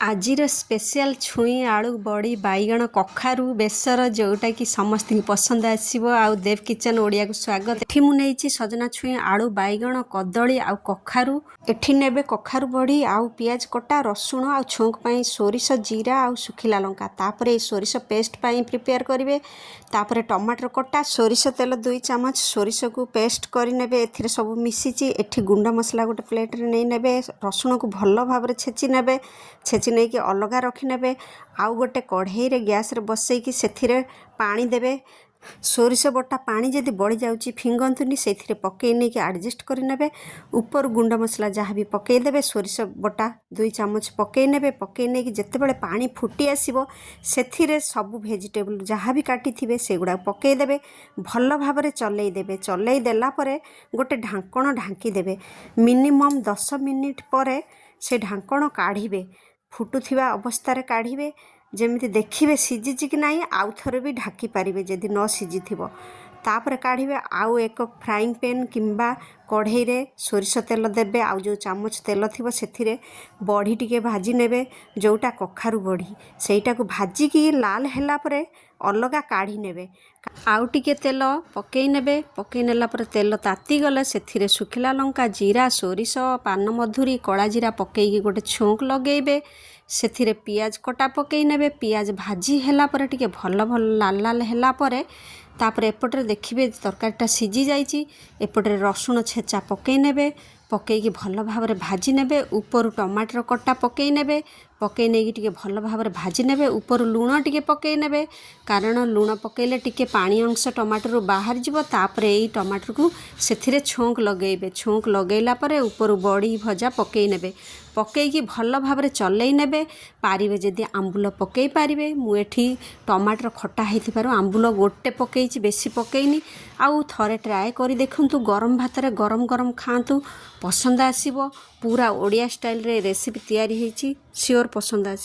आजिर special छुई आलू बड़ी बैगण कखारू बेसर जोटा कि समस्त पसंद आसो। आउ देव किचन ओडिया को स्वागत। एठी मु नेइछि सजना छुई आलू बैगण कदली आउ कखारू। एठी नेबे कखारू बड़ी आउ पियाज कटा रसुण आउ छौंक पई सोरिष जीरा आउ सुखिला लंका। तापरे सोरिष पेस्ट पई प्रिपेयर करिवे। तापरे टमाटर कटा सोरिष तेल 2 चम्मच सोरिष को पेस्ट करि नेबे। एथिरे सब मिसिछि। एठी गुंडा मसला गोटे प्लेट रे नै नेबे। रसुण को भल्ल भाबरे छेचि नेबे। छेचि नहीं कि अलगा रखिने। आउ गोटे कढ़ई रे गैस रे बसैकी से पानी देवे। सोरिष बटा पानी जदि बढ़ी जाउची फिंगंतुनी से पकई नहीं कि एडजस्ट करें। ऊपर गुंड मसला जहाँ भी पकईदे। सोरिष बटा 2 चम्मच पकई ने। पकई नहीं कि जितेबाला पानी फुटी आसो से सब भेजिटेबल जहाँ भी काटी थे से गुड़ा पकईदे। भल भाव चलईदे। चलई देला परे गोटे ढांकण ढांकीदे। मिनिमम 10 मिनिट पर से ढांकण काढ़े। फुटुथिबा अवस्था काढ़े। जमिति देखिए सीझी कि नहीं। आउ थरे भी ढाकी पारिबे जदि न सीझी थिबो। तापर काढ़े। आउ एक फ्राइंग पैन किंबा कढ़ई रे सोरिष तेल देबे। आउ जो चामच तेल थिबो सेथिरे बड़ी टिके भाजी नेबे। जोटा कखारू बड़ी सेटा को भाजी की लाल हैला परे अलगा काढ़ी नेबे। आउ टिके तेल पकई नेबे। पकई नेला पर तेल ताती गले सेथिरे सुखिला लंका जीरा सोरिष पान मधुरी कला जीरा पकईकी गोटे छौंक लगेबे। सेथिरे पियाज कटा पकई नेबे। पियाज भाजी हैला परे टिके भल भल लाल लाल हैला परे तापरे एपटे देखिए तरकारीटा सीझी जाइए। एपटे रसुण छेचा पकई नेबे। पकईकी भल भाव भाजी नेबे। ऊपर टमाटर कटा पकई नेबे। पकई नहीं टिके भल भाव भाजी नेबे। ऊपर लुण टिके पकई नेबे कारण लुण पकईले टिके पानी अंश टमाटर बाहर जीवो। तापरे एई टमाटर को सेथिरे छौंक लगेबे। छौंक लगेला परे ऊपर बड़ी भजा पकई नेबे। पकईकी भल भाव चलई नेबे। पारिबे जदि आंबुल पकई पारिबे। मु एठी टमाटर खटा हेतिबारु आंबुल गोटे पकईची बेसी पकईनी। आउ थरे ट्राए करी देखंतु। गरम भात रे गरम गरम खांतु पसंद आसीबो। पूरा ओडिया स्टाइल रे रेसिपी तैयारी हेची। श्योर पसंद आसी।